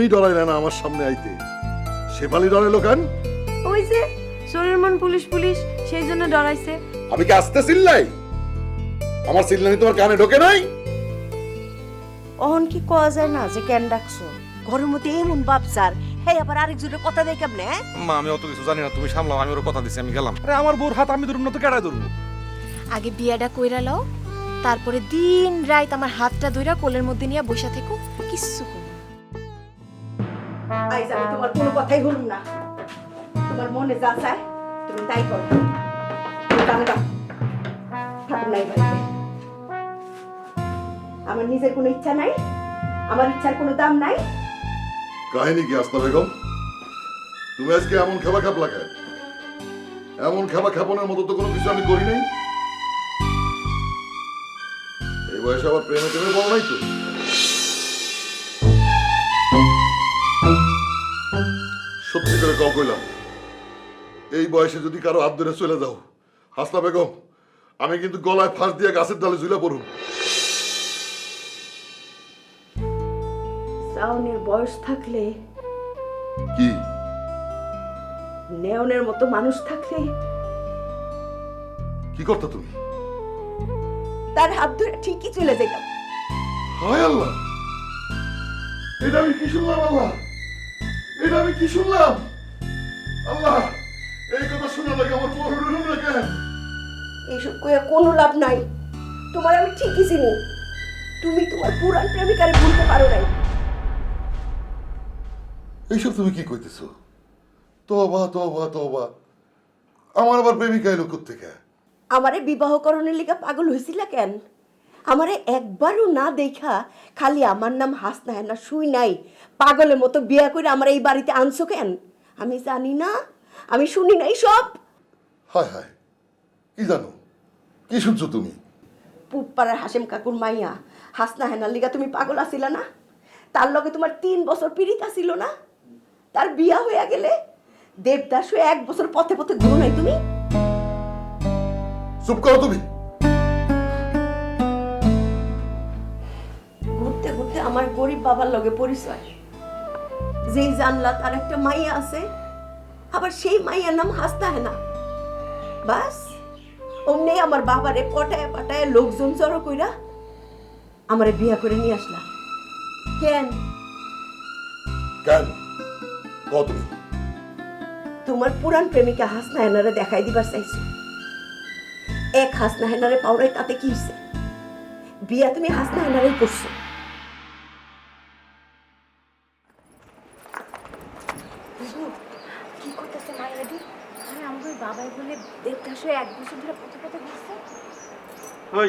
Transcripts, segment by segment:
তুমি ডরাইলে না আমার সামনে আইতে, শেফালি ডরাইলো কেন? ওই যে সোনার মন পুলিশ পুলিশ সেই জন্য ডরাইছে। আমি কি আসতে চিল্লাই? আমার চিল্লানি তোমার কানে ঢোকে নাই? অহন কি কওয়া যায় না যে কেন ডাকছো? ঘরের মধ্যে এমন বাপসার, হ্যাঁ আবার আরেকজনের কথা দেয় কেমনে? মা আমি অত কিছু জানি না, তুমি সামলাও, আমি ওর কথা দিছি, আমি গেলাম। আরে আমার বউর হাত আমি ধরুম না তো কেডায় ধরবো? আগে বিয়াটা কইরা লও, তারপরে দিন রাত আমার হাতটা ধইরা কোলের মধ্যে নিয়ে বসা থেকো, কিচ্ছু করো না। আইজ আমি তোমার কোনো কথাই বলুম না। তোমার মনে যা চায় তুমি তাই করো। ঠাকুর নাই বাড়িতে। আমার নিজের কোনো ইচ্ছা নাই, আমার ইচ্ছার কোনো দাম নাই। কাহিনী কি আস্তা বেগম? তুমি আজকে এমন খেলা খাপলা কেন? এমন খেলা খাপনের মতো তো কোনো কিছু আমি করি নাই। এই বয়সে আবার প্রেমে টেমে বল নাই তো? সত্যি করে কল কইলাম, এই বয়সে যদি কারো হাত ধরে চলে যাও হাসনা বেগম, আমি কিন্তু গলায় ফাঁস দিয়ে গাছের ডালে ঝুলে পড়ুম। শাওনের বয়স থাকলে, কি নেওনের মতো মানুষ থাকলে কি করতে তুমি? তার হাত ধরে ঠিকই চলে যেতাম। হায় আল্লাহ, এটা আমি কি শুনলাম? আল্লাহ, এটা আমি কি শুনলাম? আল্লাহ, এই কথা শোনা লাগে আমার পড়ে না কেন? এইসব কইয়া কোনো লাভ নাই। তোমার আমি ঠিকই চিনি, তুমি তোমার পুরান প্রেমিকারে ভুলতে পারো নাই। এইসব তুমি কি কইতেছো? তওবা তওবা তওবা, আমার আবার প্রেমিকা এলো কোত্থেকে? আমারে বিবাহকরণের লিগা পাগল হয়েছিল কেন? আমারে একবারও না দেখা খালি আমার নাম হাসনা হেনা শুই নাই পাগলের মতো বিয়া করে আমার এই বাড়িতে আনছো কেন? আমি জানি না, আমি শুনি নাই সব। হায় হায়, কি জানো, কি শুনছো তুমি? পুপাড়ার হাসেম কাকুর মাইয়া হাসনা হেনার লিগা তুমি পাগল আছিলা না? তার লগে তোমার 3 বছর পীড়িত আছিল না? তার বিয়া হইয়া গেলে দেবদাস হয়ে 1 বছর পথে পথে ঘুরো নাই তুমি? চুপ করো তুমি। ঘুরতে ঘুরতে আমার গরিব বাবার লগে পরিচয়। যেই জানলা তার একটা মাইয়া আছে, আবার সেই মাইয়ার নাম হাসনা হেনা। বাস অমনি আমার বাবারে পটায় পাটায় লোকজন জড়ো কইরা আমারে বিয়া করে নিয়ে আসলা কেন? কেন কত? তোমার পুরান প্রেমিকা হাসনা হেনারে দেখাই দিবার চাইছো। এক হাসনা হেনারে পাওরাই তাতে কি হইছে? বিয়া তুমি হাসনা হেনারেই করছো। কি করতেছে মাইয়াদি? আরে আমাদের বাবাই বলে দেবদাস হয়ে 1 বছর ধরে পথে পথে ঘুরছে। ওই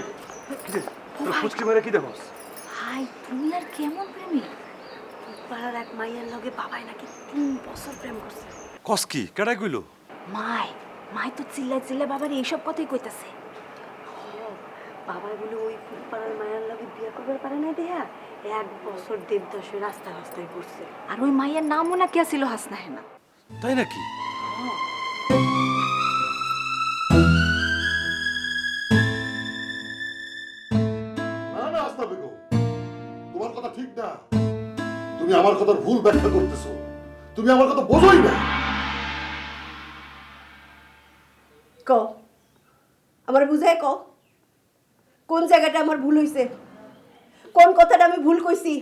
কি রে, তোর ফুচকি মারে কি দেখোস? হাই তুমি আর কেমন প্রেমিক? পাড়ার এক মাইয়ার লগে বাবাই নাকি 3 বছর প্রেম করছে। কস কি কেডায় কইলো? মাই তো চিল্লাই চিল্লাই বাবার এইসব কথাই কইতাছে। বাবা বলে ওই ফুলপাড়ার মায়ের লগে বিয়া করবার পারে না দেয়া 1 বছর দেবদাসের রাস্তা রাস্তায় ঘুরছে। আর ওই মাইয়ার নামও নাকি ছিল হাসনা হেনা। তাই নাকি? না না আস্তা বেগম, তোমার কথা ঠিক না। তুমি আমার কথার ভুল ব্যাখ্যা করতেছো, তুমি আমার কথা বোঝোই না। কও, আমার বুঝায় কও, কোন জায়গাটা আমার ভুল হইছে? কোন কথাটা আমি ভুল কইছি?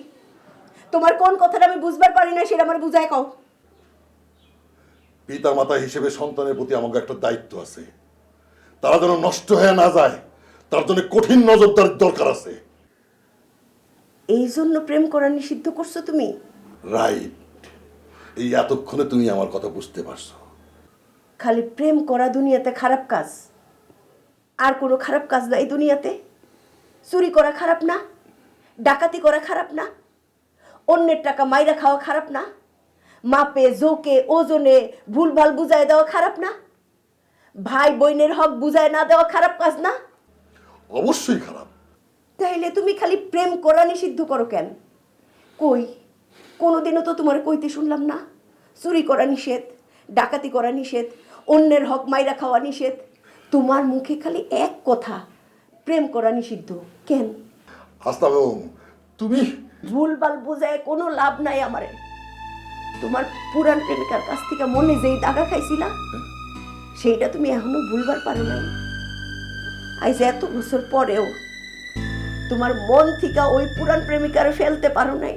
তোমার কোন কথাটা আমি বুঝবার পারি না সেটা আমার বুঝায় কও। পিতা মাতা হিসেবে সন্তানের প্রতি আমাকে একটা দায়িত্ব আছে, তারা যেন নষ্ট হয়ে না যায় তার জন্য কঠিন নজরদারির দরকার আছে। এই জন্য প্রেম করা নিষিদ্ধ করছো তুমি? রাইট, এই এতক্ষণে তুমি আমার কথা বুঝতে পারছো। খালি প্রেম করা দুনিয়াতে খারাপ কাজ, আর কোনো খারাপ কাজ নাই দুনিয়াতে? চুরি করা খারাপ না? ডাকাতি করা খারাপ না? অন্যের টাকা মাইরা খাওয়া খারাপ না? মাপে জোকে ওজনে ভুলভাল বুঝায় দেওয়া খারাপ না? ভাই বোনের হক বুঝায় না দেওয়া খারাপ কাজ না? অবশ্যই খারাপ। তাইলে তুমি খালি প্রেম করা নিষিদ্ধ করো কেন? কই কোনোদিনও তো তোমার কইতে শুনলাম না চুরি করা নিষেধ, ডাকাতি করা নিষেধ, অন্যের হক মাইরা খাওয়া নিষেধ। তোমার মুখে খালি এক কথা, প্রেম করা নিষিদ্ধ। কেন? আস্তা বেগম, তুমি ভুলভাল বুঝায় কোনো লাভ নাই আমারে। তোমার পুরান প্রেমিকার কাছ থেকে মনে যেই দাগা খাইছিলা সেইটা তুমি এখনো ভুলবার পারো নাই। আজ এত বছর পরেও তোমার মন থেকে ওই পুরান প্রেমিকার ফেলতে পারো নাই।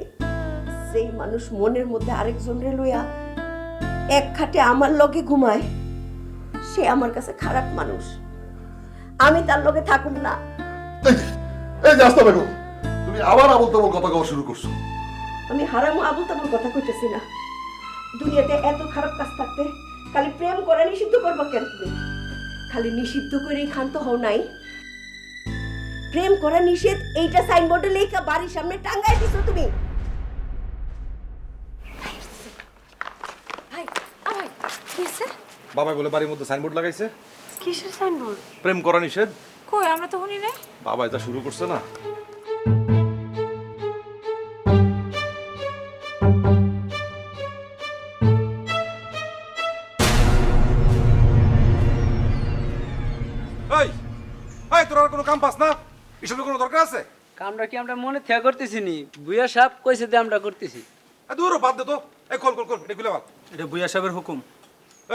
যেই মানুষ মনের মধ্যে আরেকজন রে লইয়া এক খাটে আমার লগে ঘুমায় সে আমার কাছে খারাপ মানুষ। আমি তার লগে থাকুম না। এই যে আস্তা বেগম, তুমি আবার আবল তাবল কথা কওয়া শুরু করছো। আমি হারামো আবল তাবল কথা কইতেছি না। দুনিয়াতে এত খারাপ কাজ থাকতে খালি প্রেম করা নিষিদ্ধ করবা কেন তুমি? খালি নিষিদ্ধ করেই ক্ষান্ত হও নাই? প্রেম করা নিষেধ এইটা সাইনবোর্ডে লেখা বাড়ির সামনে টাঙ্গাই দিছো তুমি। ভাই ভাই কিসে বাবাই বলে বাড়ির মধ্যে সাইনবোর্ড লাগাইছে, কিসের সাইনবোর্ড? প্রেম করা নিষেধ। কই আমরা তো শুনি না। বাবাই তা শুরু করছে না। এই এই তোর আর কোনো কাম পাস না? এসবের কোনো দরকার আছে? কামটা কি আমরা মনে থেকে করতেছি নি? বুয়া সাহেব কইছে যে আমরা করতেছি। দূর বাদ দে তো। এই খোল খোল খোল, এটা খুলে বাদ। এটা বুয়া সাহেবের হুকুম।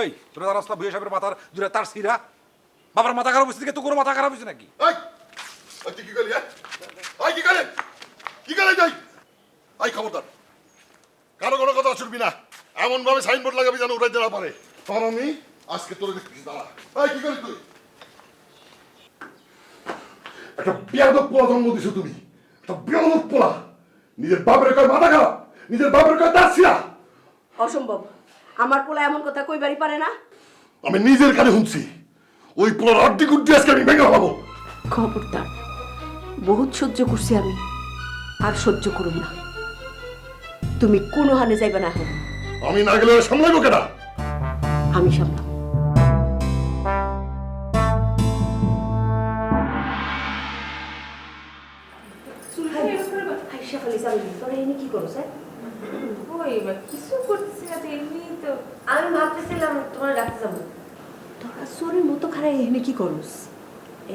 এই তোরা রাস্তা বুয়ে সাহেবের মাথার দূরে তার সিরা। বাবার মাথা খারাপ হয়েছে, তো কোনো মাথা খারাপ হয়েছে নাকি? এই এই তুই কি করলি? এই কি করলি? কি করলি তুই? এই খবরদার, কারো কোনো কথা শুনবি না। এমন ভাবে সাইনবোর্ড লাগাবি যেন উড়াইতে না পারে। তখন আমি আজকে তোর দেখতেছি, দাঁড়া। এই কি করলি তুই? একটা বেয়াদব পোলা জন্ম দিছো তুমি। একটা বেয়াদব পোলা। নিজের বাপের কয় মাথা খারাপ, নিজের বাপের কয় দাসিয়া। অসম্ভব। আমার পোলা এমন কথা কইবারই পারে না। আমি নিজের কানে শুনছি। ওই পোলার আড্ডি গুড্ডি আজকে আমি ভেঙে ফেলাবো। খবরদার, বহুত সহ্য করছি আমি, আর সহ্য করুম না। তুমি কোনো হানে যাইবে না এখন। আমি না গেলে ওরা সামলাইবো কেনা? আমি সামলাম। আমি ভাবতেছিলাম তোমার ডাকতে যাবো। তোরা চোরের মতো খারাপ এখানে কি করস?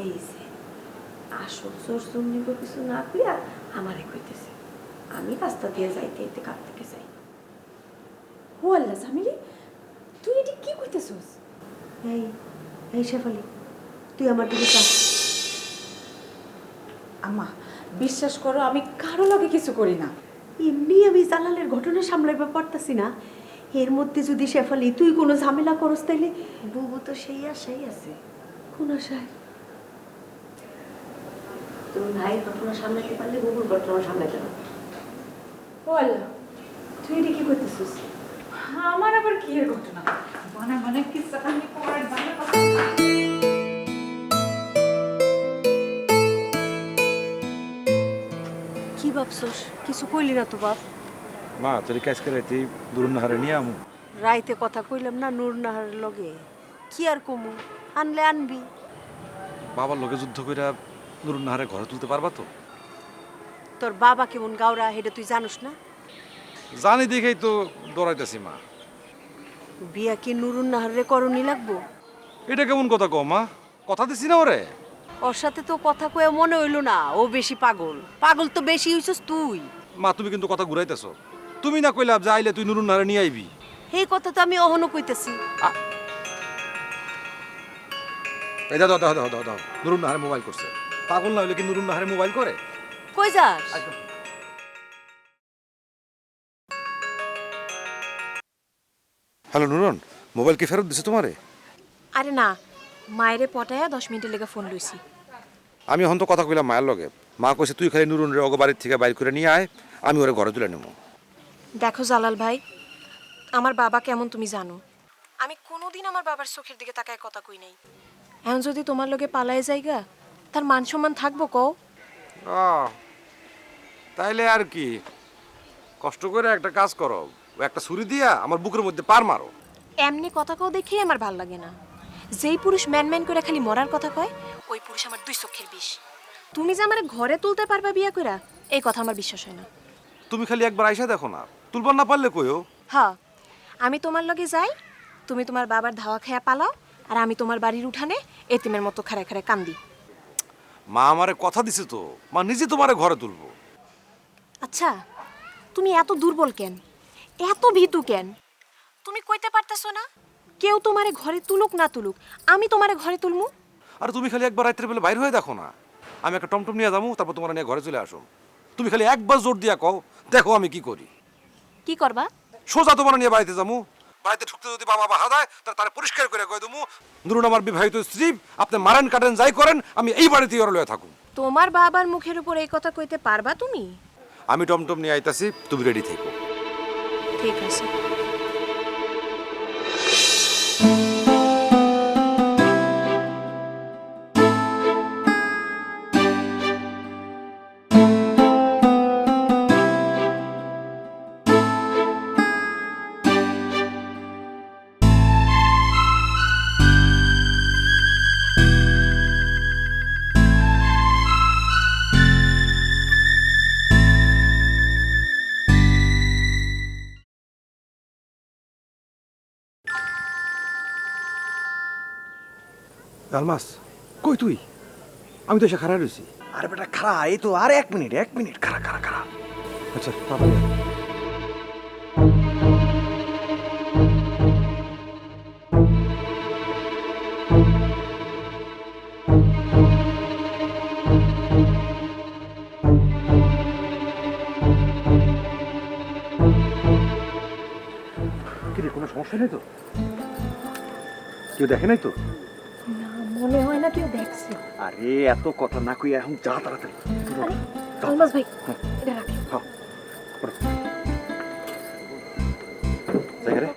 এই যে আসল চোর চুন্নিব কিছু না কইয়া আমারে কইতেছে। আমি রাস্তা দিয়ে যাইতে যাইতে কাঁদ থেকে যাই। ও আল্লাহ জামিলি, তুই এটি কি কইতেছস? এই এই শেফালি, তুই আমার দিকে চা। আম্মা বিশ্বাস করো, আমি কারো লগে কিছু করি না। এমনি আমি জালালের ঘটনা সামলাইতে পারতাছি না, এর মধ্যে যদি শেফালি তুই কোনো ঝামেলা করস তাইলে। বুবু তো সেই আশাই আছে। কোন আশায়? তুমি ভাইয়ের ঘটনা সামলাইতে পারলে বুবুর ঘটনা সামলাইতে পারো। ও আল্লাহ, তুই এটা কি করতেছিস? আমার আবার কি এর ঘটনা? মানে কিচ্ছা কাহিনী করার জানা কথা। কি ভাবছস? কিছু কইলি না তো বাপ? মা তোর কাজকে রাইতে দুরুন্নাহারে নিয়ে আমু। রাইতে কথা কইলাম না নূর নাহারের লগে, কি আর কমু? আনলে আনবি। বাবার লগে যুদ্ধ কইরা দুরুন্নাহারে ঘরে তুলতে পারবা তো? তোর বাবা কেমন গাওরা হেটা তুই জানোস না? জানি দেখেই তো ডরাইতেছি মা। বিয়া কি নুরুন নাহারে করণী লাগবো? এটা কেমন কথা কও মা? কথা দিছি না ওরে। ওর সাথে তো কথা কয়ে মনে হইলো না ও বেশি পাগল। পাগল তো বেশি হইছস তুই। মা তুমি কিন্তু কথা ঘুরাইতেছো। তুমি না কইলা যে আইলে তুই নুরুন্নাহারে নিয়ে আইবি। এই কথা তো আমি অহনো কইতেছি। এই দাও দাও দাও দাও দাও, নুরুন্নাহারে মোবাইল করছে। পাগল না হইলে কি নুরুন্নাহারে মোবাইল করে? কই যাস? হ্যালো নুরন, মোবাইল কি ফেরত দিছে তোমারে? আরে না, মায়েরে পটায়া 10 মিনিটের লেগে ফোন লইছি। আমি এখন তো কথা কইলাম মায়ের লগে। মা কইছে তুই খালি নুরুন রে ওগো বাড়ির থেকে বাইর করে নিয়ে আয়, আমি ওরে ঘরে তুলে নেবো। দেখো জালাল ভাই, আমার বাবা কেমন তুমি জানো। আমি কোনোদিন আমার বাবার চোখের দিকে তাকায় কথা কই নাই। এখন যদি তোমার লগে পালায় যাইগা, তার মান সম্মান থাকবো কও? তাইলে আর কি, কষ্ট করে একটা কাজ করো, ও একটা ছুরি দিয়া আমার বুকের মধ্যে পার মারো। এমনি কথা কও দেখেই আমার ভাল লাগে না। যেই পুরুষ ম্যান ম্যান করে খালি মরার কথা কয়, ওই পুরুষ আমার 2 চোখের বিষ। তুমি যে আমার ঘরে তুলতে পারবা বিয়া কইরা, এই কথা আমার বিশ্বাস হয় না। তুমি খালি একবার আইসা দেখো না, তুলবার না পারলে কইও। হ্যাঁ, আমি তোমার লগে যাই, তুমি তোমার বাবার ধাওয়া খেয়া পালাও, আর আমি তোমার বাড়ির উঠানে এতিমের মতো খাড়ায় খাড়ায় কান্দি। মা আমারে কথা দিছে তো, মা নিজে তোমারে ঘরে তুলবো। আচ্ছা, তুমি এত দুর্বল কেন? এত ভীতু কেন? তুমি কইতে পারতেছো না কেউ তোমারে ঘরে তুলুক না তুলুক আমি তোমারে ঘরে তুলমু? আর তুমি খালি একবার রাত্রে বেলা বাইর হয়ে দেখো না, আমি একটা টমটম নিয়ে যাবো, তারপর তোমার নিয়ে ঘরে চলে আসো। তুমি খালি একবার জোর দিয়া কও, দেখো আমি কি করি। কি করবা? সোজা তোমার নিয়ে বাড়িতে যাবো, বাড়িতে ঢুকতে যদি বাবা বাহা দেয় তারা পরিষ্কার করে কয়ে দেবো, নুরুন আমার বিবাহিত স্ত্রী, আপনি মারেন কাটেন যাই করেন, আমি এই বাড়িতেই ওর লয়ে থাকুন। তোমার বাবার মুখের উপর এই কথা কইতে পারবা তুমি? আমি টমটম নিয়ে আইতাছি, তুমি রেডি থেকো। ঠিক আছে। আলমাস, কই তুই? আমি তো এসে খারাপ রয়েছি। আরে বেটা খারা, এই তো আর 1 মিনিট খারা খারা খারা। আচ্ছা তাড়াতাড়ি আয়। কিরে, কোনো সমস্যা নেই তো? কেউ দেখে নাই তো? না, মনে হয় না কেউ দেখছে। আরে এত কথা না কই এখন যা তাড়াতাড়ি। আলমাস ভাই, এটা রাখি। জায়গা রে।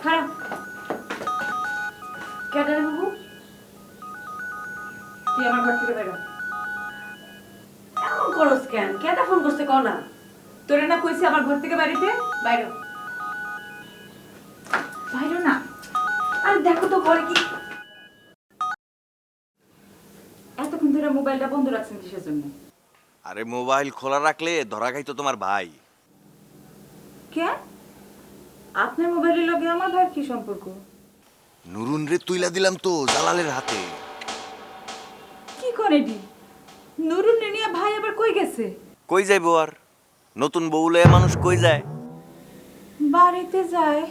খারাপ কেডা রে বাবু? তুই আমার ঘর থেকে বেরো। এমন করস কেন? কেডা ফোন করছে কও না? তোরে না কইছি আমার ঘর থেকে বাড়িতে বাইরো। বাইরো না। আরে দেখো তো ঘরে কি। এতক্ষণ ধরে মোবাইলটা বন্ধ রাখছেন কিসের জন্য? আরে মোবাইল খোলা রাখলে ধরা খাইতো তোমার ভাই। কে? আপনার মোবাইলের লগে আমার ভাইয়ের কি সম্পর্ক? নুরুন রে তুইলা দিলাম তো জালালের হাতে। কি করে দি? নুরুন নিয়া ভাই আবার কই গেছে? কই যাইবো আর? নতুন বউ লয়ে মানুষ কই যায়? বাড়িতে যায়,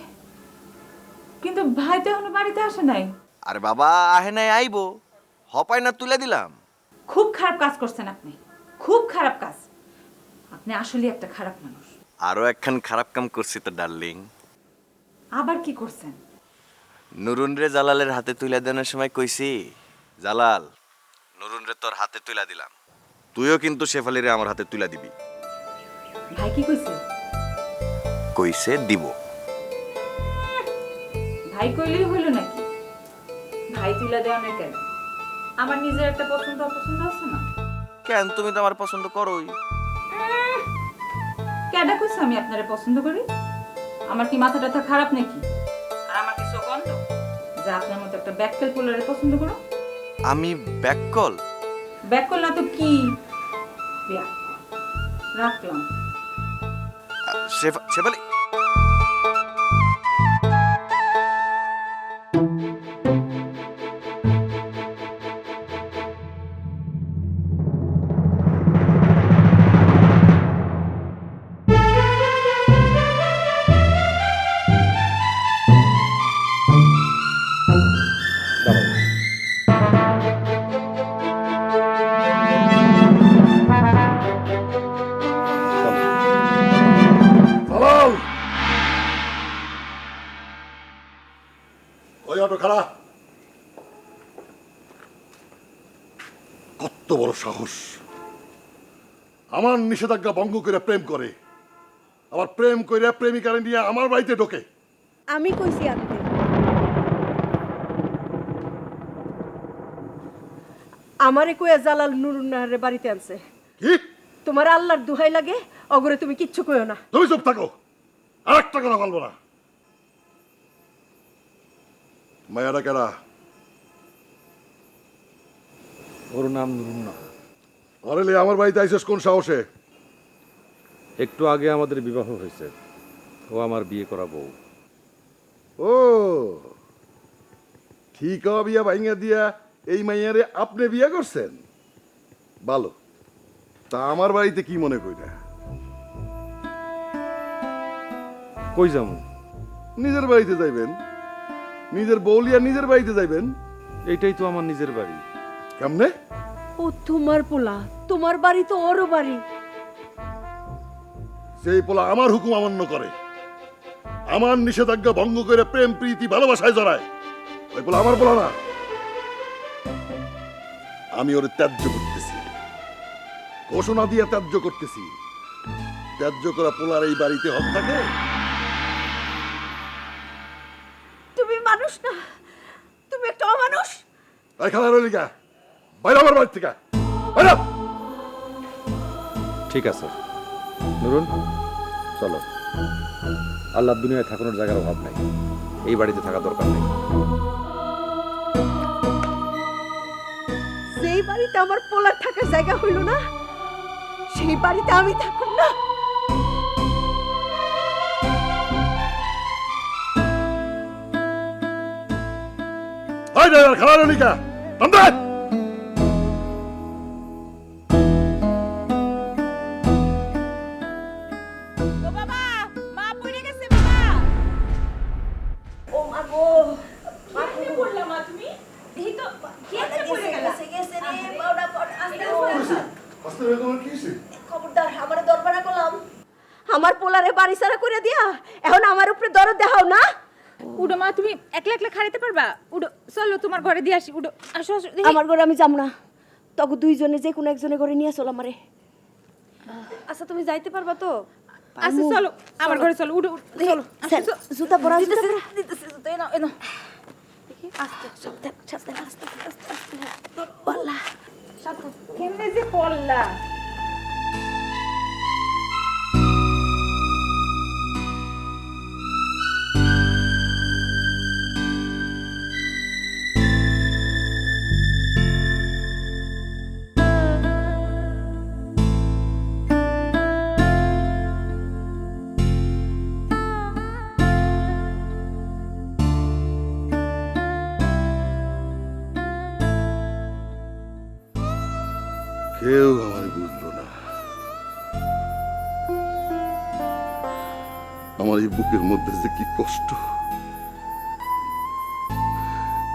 কিন্তু ভাই তো এখনো বাড়িতে আসে নাই। আরে বাবা আহে নাই আইবো, হপায় না তুলে দিলাম। খুব খারাপ কাজ করছেন আপনি, খুব খারাপ কাজ। আপনি আসলে একটা খারাপ মানুষ। আরো একখান খারাপ কাম করছি তো ডার্লিং। আবার কি করছেন? নুরুন রে জালালের হাতে তুলে দেওয়ার সময় কইছি, জালাল নুরুন রে তোর হাতে তুলে দিলাম, তুইও কিন্তু শেফালিরে আমার হাতে তুলে দিবি। ভাই কি কইছে? কইছে দিব। ভাই কইলেই হইল নাকি? ভাই তুলা দেওয়া নাই কেন? আমার নিজের একটা পছন্দ অপছন্দ আছে না? কেন, তুমি তো আমার পছন্দ করোই। কেডা কইছে আমি আপনারে পছন্দ করি? আমার কি মাথা টাথা খারাপ নাকি? আর আমার কি চোখ অন্ধ যা আপনার মতো একটা ব্যাককেল পোলারে পছন্দ করো? আমি ব্যাককল? ব্যাককেল না তো কি? ব্যাককেল। রাখলাম। শেফালি জালাল, ওই অটো খারাপ। কত বড় সাহস! আমার নিষেধাজ্ঞা ভঙ্গ করে প্রেম করে, আবার প্রেম করে প্রেমিকারে নিয়ে আমার বাড়িতে ঢোকে। আমি কইছি আনতে। আমারে কইয়া জালাল নুরুন্নাহারে বাড়িতে আনছে। কি? তোমার আল্লাহর দুহাই লাগে, অগরে তুমি কিচ্ছু কইও না। তুমি চুপ থাকো, আর একটা কথা বলবো না। মায়াটা কেডা? ওর নাম নুরুন্না। ঘরে লে আমার বাড়িতে আইসস কোন সাহসে? একটু আগে আমাদের বিবাহ হয়েছে, ও আমার বিয়ে করা বউ। ও ঠিক হওয়া বিয়া ভাইঙ্গা দিয়া এই মাইয়ারে আপনি বিয়া করছেন? ভালো। তা আমার বাড়িতে কি মনে কইরা? কই যামু? নিজের বাড়িতে যাইবেন, নিজের বউলিয়া নিজের বাড়িতে যাইবেন। এইটাই তো আমার নিজের বাড়ি। কেমনে? ও তোমার পোলা, তোমার বাড়ি তো ওরও বাড়ি। সেই পোলা আমার হুকুম অমান্য করে, আমার নিষেধাজ্ঞা ভঙ্গ করে প্রেম প্রীতি ভালোবাসায় জড়ায়। ওই পোলা আমার পোলা না। আমি ওরে ত্যায্য করতেছি, ঘোষণা দিয়ে ত্যায্য করতেছি। ত্যায্য করা পোলার এই বাড়িতে হক থাকে? তুমি মানুষ না, তুমি একটা অমানুষ। এই খেলা রলিকা, বাইরে আমার বাড়ি থেকে বাইরে। ঠিক আছে নুরুন, চলো। আল্লাহ দুনিয়ায় থাকানোর জায়গার অভাব নাই, এই বাড়িতে থাকা দরকার নেই। যেই বাড়িতে আমার পোলার থাকার জায়গা হইল না, সেই বাড়িতে আমি থাকুম না। এই ড্রাইভার, খেলা রলিকা নামবে। ও মা গো, খবরদার আমারে দরবার করলাম। আমার পোলারে বাড়ি সারা করে দিয়া এখন আমার উপরে দরদ দেখাও না। উডো মা, তুমি একলা একলা খাইতে পারবা? উডো, চলো তোমার ঘরে দিয়ে আসি। উডো, আসো আসো। আমার ঘরে আমি যাব না, তখন দুইজনে যে কোনো একজনের ঘরে নিয়ে চলো আমারে। আচ্ছা, তুমি যাইতে পারবা তো? আচ্ছা চলো, আমার ঘরে চলো। উডো, চলো। জুতা পরা, জুতা পরা। দিতেছি জুতো, এনো এনো। আস্তে আস্তে আস্তে আস্তে আস্তে বল্লা কেমনে যে পড়লা। কেউ আমার বুঝলো না। আমার এই বুকের মধ্যে যে কি কষ্ট,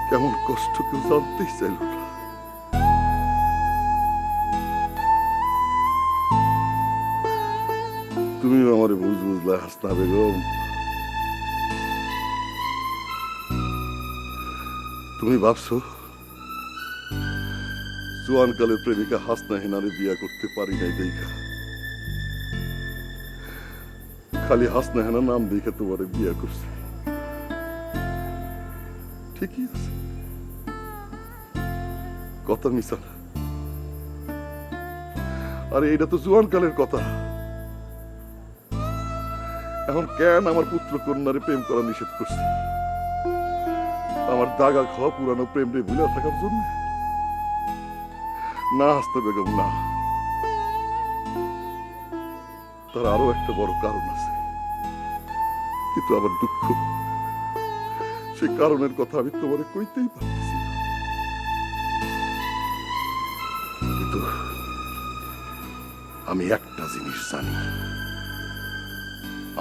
কেমন কষ্ট কেউ জানতেই চাইল না। তুমিও আমার বুঝলা হাসনা বেগম। তুমি ভাবছো জোয়ানকালের প্রেমিকা হাসনা হেনারে বিয়া করতে পারি নাই দেখা, খালি হাসনা হেনা নাম দেখে তোমারে বিয়া করছে। ঠিকই আছে, কথা মিশা না। আরে এটা তো জোয়ানকালের কথা। এখন কেন আমার পুত্র কন্যারে প্রেম করা নিষেধ করছে? আমার দাগা খাওয়া পুরানো প্রেম রে ভুলে থাকার জন্য? না হাসতে বেগম, না। তার আরো একটা বড় কারণ আছে, কিন্তু আমার দুঃখ সেই কারণের কথা আমি তোমারে কইতেই পারতেছি না। কিন্তু আমি একটা জিনিস জানি,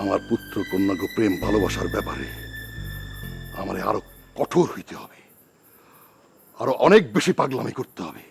আমার পুত্র কন্যাকে প্রেম ভালোবাসার ব্যাপারে আমারে আরো কঠোর হইতে হবে, আরো অনেক বেশি পাগলামি করতে হবে।